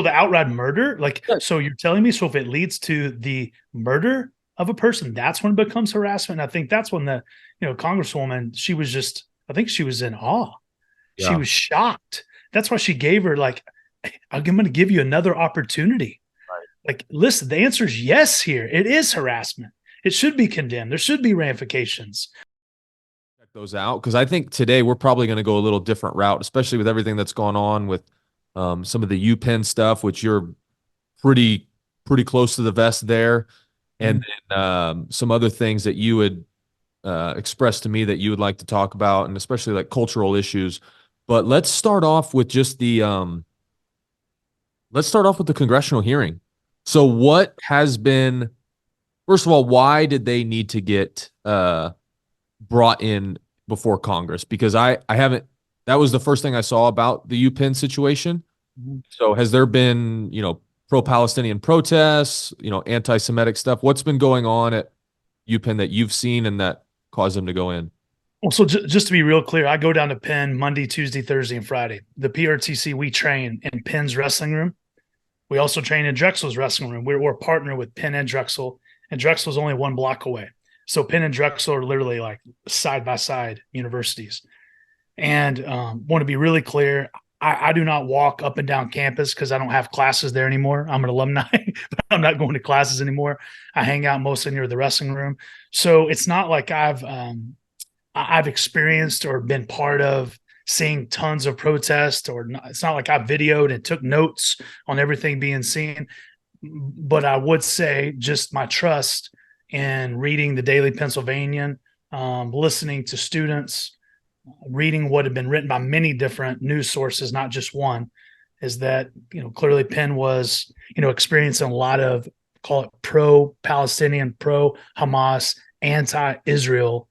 the outright murder, like, Yeah. so you're telling me, so if it leads to the murder of a person, that's when it becomes harassment. I think that's when the, Congresswoman, she was just, I think she was in awe. She Yeah. was shocked. That's why she gave her, like, I'm going to give you another opportunity. Like, listen, the answer is yes here. It is harassment. It should be condemned. There should be ramifications. Check those out because I think today we're probably going to go a little different route, especially with everything that's gone on with some of the UPenn stuff, which you're pretty pretty close to the vest there, and Mhm. then some other things that you would express to me that you would like to talk about, and especially like cultural issues. But let's start off with the congressional hearing. So, what has been first of all, why did they need to get brought in before Congress? Because I haven't. That was the first thing I saw about the UPenn situation. Mhm. So, has there been pro-Palestinian protests, anti-Semitic stuff? What's been going on at UPenn that you've seen and that caused them to go in? Well, so just to be real clear, I go down to Penn Monday, Tuesday, Thursday, and Friday. The PRTC, we train in Penn's wrestling room. We also train in Drexel's wrestling room. We're a partner with Penn and Drexel, and Drexel's only 1 block away. So Penn and Drexel are literally like side by side universities. And want to be really clear, I do not walk up and down campus because I don't have classes there anymore. I'm an alumni, but I'm not going to classes anymore. I hang out mostly near the wrestling room. So it's not like I've experienced or been part of seeing tons of protests, or not, it's not like I videoed and took notes on everything being seen. But I would say just my trust in reading the Daily Pennsylvanian, listening to students, reading what had been written by many different news sources, not just one, is that, clearly Penn was, experiencing a lot of, call it pro-Palestinian, pro-Hamas, anti-Israel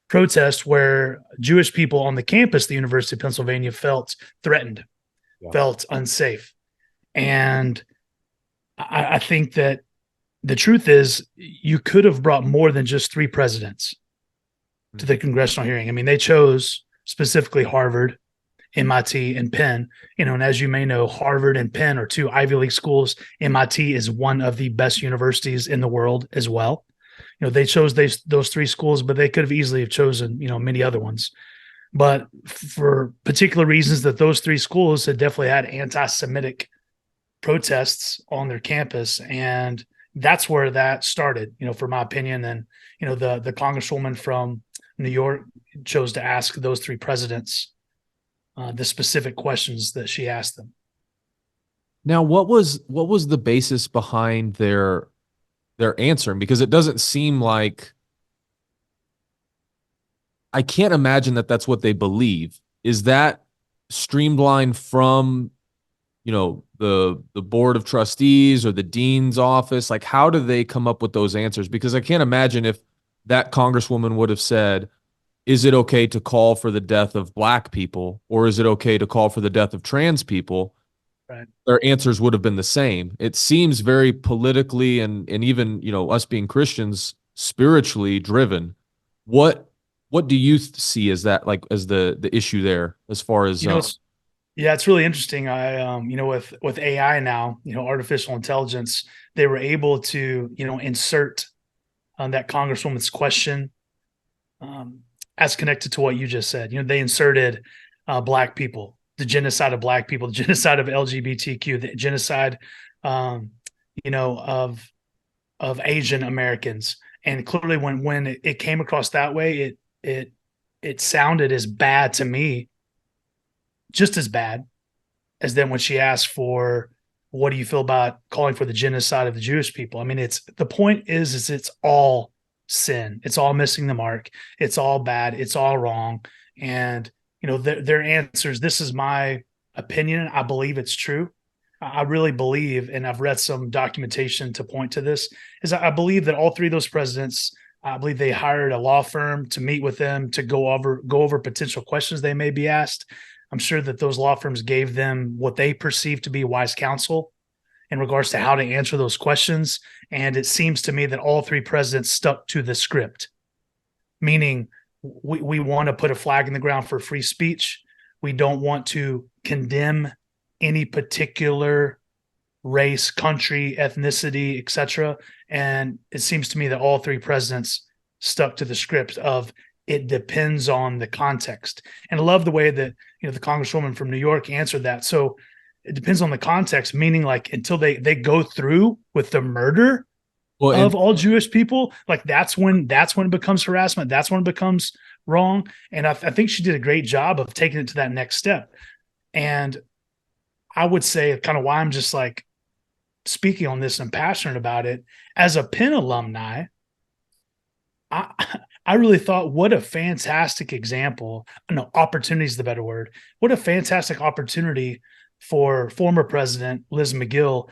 protest, where Jewish people on the campus of the University of Pennsylvania felt threatened, Yeah. felt unsafe. And I think that the truth is you could have brought more than just 3 presidents to the congressional hearing. I mean, they chose specifically Harvard, MIT, and Penn. And as you may know, Harvard and Penn are 2 Ivy League schools. MIT is one of the best universities in the world as well. They chose those 3 schools, but they could have easily have chosen, many other ones. But for particular reasons, that those 3 schools had definitely had anti-Semitic protests on their campus, and that's where that started. For my opinion, and the congresswoman from New York chose to ask those 3 presidents the specific questions that she asked them. Now, what was the basis behind their answering? Because it doesn't seem like I can't imagine that that's what they believe. Is that streamlined from, the board of trustees or the dean's office? Like, how do they come up with those answers? Because I can't imagine if that congresswoman would have said, is it okay to call for the death of black people, or is it okay to call for the death of trans people? Right. Their answers would have been the same. It seems very politically and even, us being Christians, spiritually driven. What what do you see as that, like, as the issue there as far as It's Yeah, it's really interesting. With AI now, artificial intelligence, they were able to, insert that congresswoman's question, um, as connected to what you just said. They inserted black people, the genocide of black people, the genocide of LGBTQ, the genocide, um, of Asian Americans. And clearly, when it came across that way, it sounded as bad to me, just as bad as then when she asked for, what do you feel about calling for the genocide of the Jewish people? I mean, it's the point is it's all sin. It's all missing the mark. It's all bad. It's all wrong. And their answers. This is my opinion. I believe it's true. I really believe, and I've read some documentation to point to this. Is I believe that all 3 of those presidents, I believe they hired a law firm to meet with them to go over potential questions they may be asked. I'm sure that those law firms gave them what they perceive to be wise counsel in regards to how to answer those questions. And it seems to me that all 3 presidents stuck to the script, meaning we want to put a flag in the ground for free speech. We don't want to condemn any particular race, country, ethnicity, etc. And it seems to me that all three presidents stuck to the script of it depends on the context. And I love the way that the Congresswoman from New York answered that. So it depends on the context, meaning like until they go through with the murder Well, of and all Jewish people, like that's when it becomes harassment. That's when it becomes wrong. And I think she did a great job of taking it to that next step. And I would say kind of why I'm just like speaking on this and passionate about it as a Penn alumni. I I really thought what a fantastic example. No, opportunity is the better word. What a fantastic opportunity for former President Liz Magill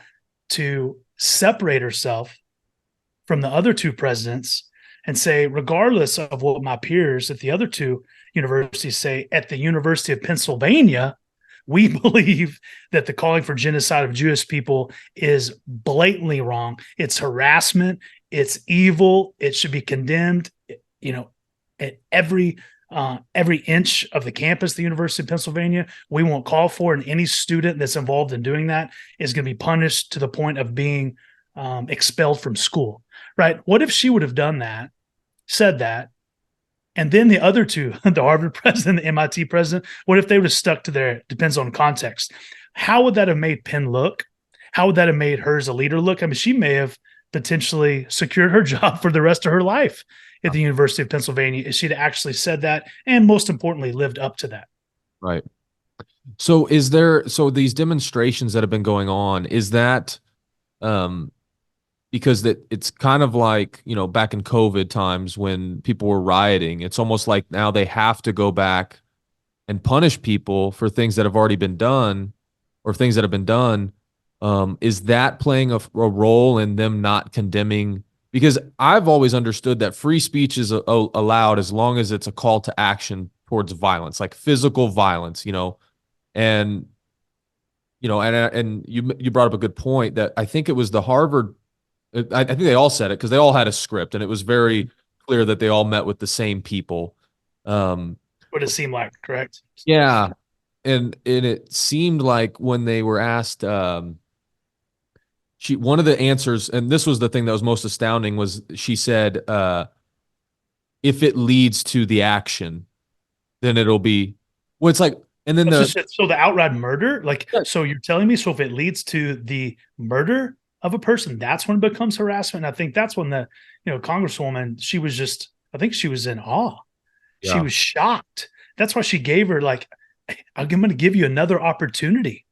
to separate herself from the other two presidents and say, regardless of what my peers at the other two universities say, at the University of Pennsylvania, we believe that the calling for genocide of Jewish people is blatantly wrong. It's harassment. It's evil. It should be condemned. At every inch of the campus, the University of Pennsylvania, we won't call for, and any student that's involved in doing that is going to be punished to the point of being expelled from school. Right? What if she would have done that, said that, and then the other two, the Harvard president, the MIT president, what if they would have stuck to their depends on context? How would that have made Penn look? How would that have made her as a leader look? I mean, she may have potentially secured her job for the rest of her life at the University of Pennsylvania if she'd actually said that, and most importantly, lived up to that. right. So these demonstrations that have been going on, is that because it's kind of like, back in COVID times when people were rioting, it's almost like now they have to go back and punish people for things that have already been done or things that have been done. Is that playing a role in them not condemning? Because I've always understood that free speech is allowed as long as it's a call to action towards violence, like physical violence, and and you brought up a good point that I think it was the Harvard. I think they all said it because they all had a script, and it was very clear that they all met with the same people. What it seemed like, correct? Yeah, and it seemed like when they were asked, one of the answers, and this was the thing that was most astounding, was she said, "If it leads to the action, then it'll be." Well, it's like, and then so the outright murder, like, so you're telling me, so if it leads to the murder of a person, that's when it becomes harassment. And I think that's when the Congresswoman, she was just, I think she was in awe. She was shocked. That's why she gave her like, I'm going to give you another opportunity.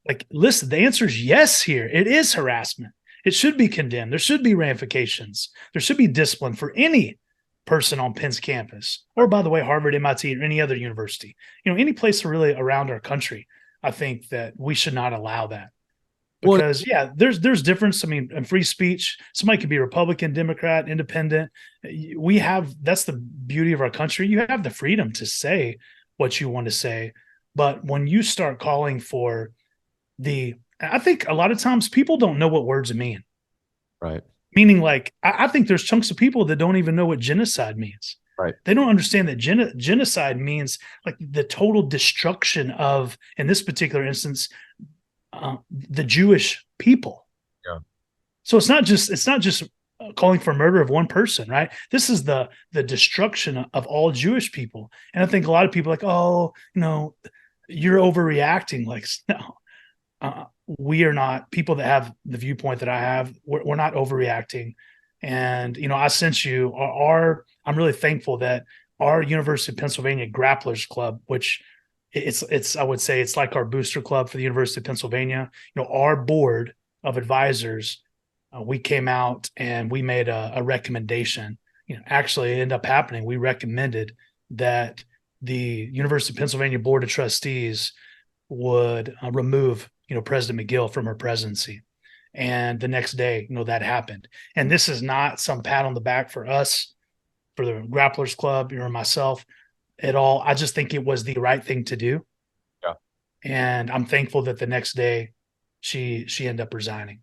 Like, listen, the answer is yes here. It is harassment. It should be condemned. There should be ramifications. There should be discipline for any person on Penn's campus, or by the way, Harvard, MIT, or any other university. Any place really around our country. I think that we should not allow that. Because there's difference. I mean, in free speech, somebody could be Republican, Democrat, Independent. That's the beauty of our country. You have the freedom to say what you want to say. But when you start calling for I think a lot of times people don't know what words mean. Right. Meaning, like, I think there's chunks of people that don't even know what genocide means. Right. They don't understand that genocide means like the total destruction of, in this particular instance, the Jewish people. Yeah. So it's not just calling for murder of one person, right? This is the destruction of all Jewish people. And I think a lot of people are like, oh, you're overreacting. Like, no, we are not. People that have the viewpoint that I have, we're not overreacting. And I sent you I'm really thankful that our University of Pennsylvania Grapplers Club, which it's I would say it's like our booster club for the University of Pennsylvania. Our board of advisors, we came out and we made a recommendation. Actually, it ended up happening. We recommended that the University of Pennsylvania Board of Trustees would remove President Magill from her presidency. And the next day, that happened. And this is not some pat on the back for us, for the Grapplers Club, or myself at all. I just think it was the right thing to do. Yeah. And I'm thankful that the next day she ended up resigning.